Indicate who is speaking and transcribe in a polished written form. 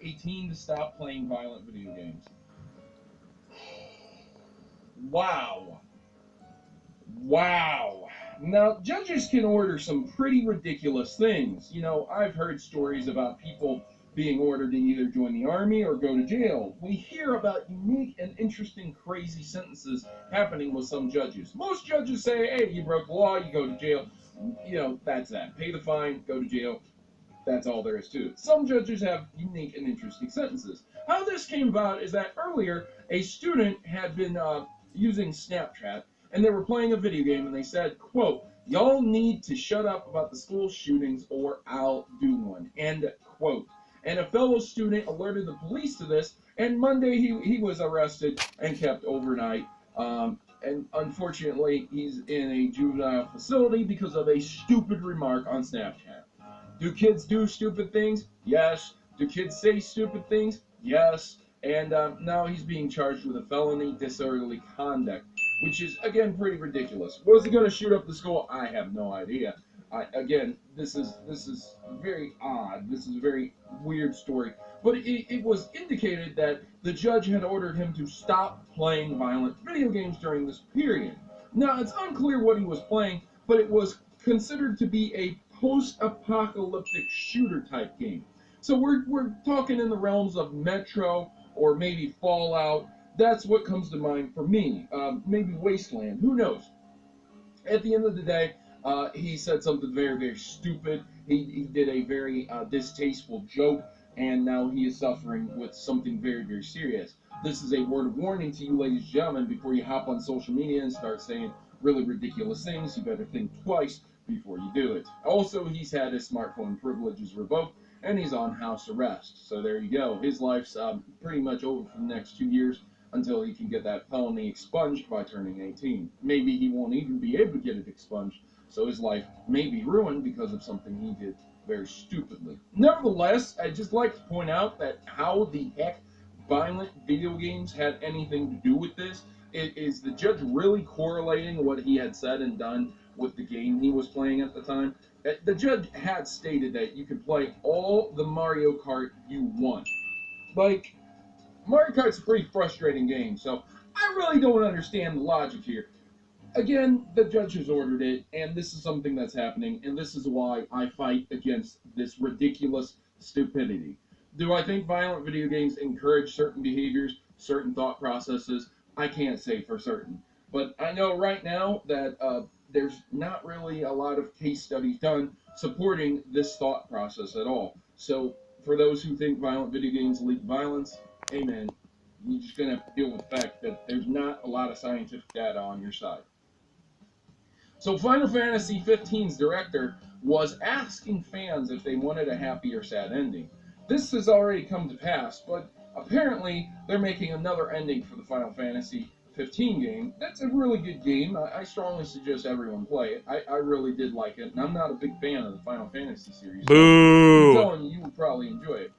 Speaker 1: 18 to stop playing violent video games. Wow. Wow. Now, judges can order some pretty ridiculous things. You know, I've heard stories about people being ordered to either join the army or go to jail. We hear about unique and interesting, crazy sentences happening with some judges. Most judges say, hey, you broke the law, you go to jail. You know, that's that. Pay the fine, go to jail. That's all there is to it. Some judges have unique and interesting sentences. How this came about is that earlier, a student had been using Snapchat, and they were playing a video game, and they said, quote, y'all need to shut up about the school shootings or I'll do one, end quote. And a fellow student alerted the police to this, and Monday he was arrested and kept overnight. And unfortunately, he's in a juvenile facility because of a stupid remark on Snapchat. Do kids do stupid things? Yes. Do kids say stupid things? Yes. And now he's being charged with a felony disorderly conduct, which is, again, pretty ridiculous. Was he going to shoot up the school? I have no idea. Again, this is very odd. This is a very weird story. But it was indicated that the judge had ordered him to stop playing violent video games during this period. Now, it's unclear what he was playing, but it was considered to be a post-apocalyptic shooter type game. So we're talking in the realms of Metro or maybe Fallout. That's what comes to mind for me. Maybe Wasteland. Who knows? At the end of the day, he said something very, very stupid. He did a very distasteful joke, and now he is suffering with something very, very serious. This is a word of warning to you, ladies and gentlemen, before you hop on social media and start saying really ridiculous things. You better think twice before you do it. Also, he's had his smartphone privileges revoked, and he's on house arrest. So there you go. His life's pretty much over for the next 2 years until he can get that felony expunged by turning 18. Maybe he won't even be able to get it expunged, so his life may be ruined because of something he did very stupidly. Nevertheless, I'd just like to point out that how the heck violent video games had anything to do with this. Is the judge really correlating what he had said and done with the game he was playing at the time? The judge had stated that you could play all the Mario Kart you want. Like, Mario Kart's a pretty frustrating game, so I really don't understand the logic here. Again, the judge has ordered it, and this is something that's happening, and this is why I fight against this ridiculous stupidity. Do I think violent video games encourage certain behaviors, certain thought processes? I can't say for certain. But I know right now that there's not really a lot of case studies done supporting this thought process at all. So for those who think violent video games lead to violence, amen. You're just going to have to deal with the fact that there's not a lot of scientific data on your side. So Final Fantasy XV's director was asking fans if they wanted a happy or sad ending. This has already come to pass, but apparently they're making another ending for the Final Fantasy 15 game. That's a really good game. I strongly suggest everyone play it. I really did like it, and I'm not a big fan of the Final Fantasy series.
Speaker 2: Boo!
Speaker 1: So I'm telling you, you would probably enjoy it.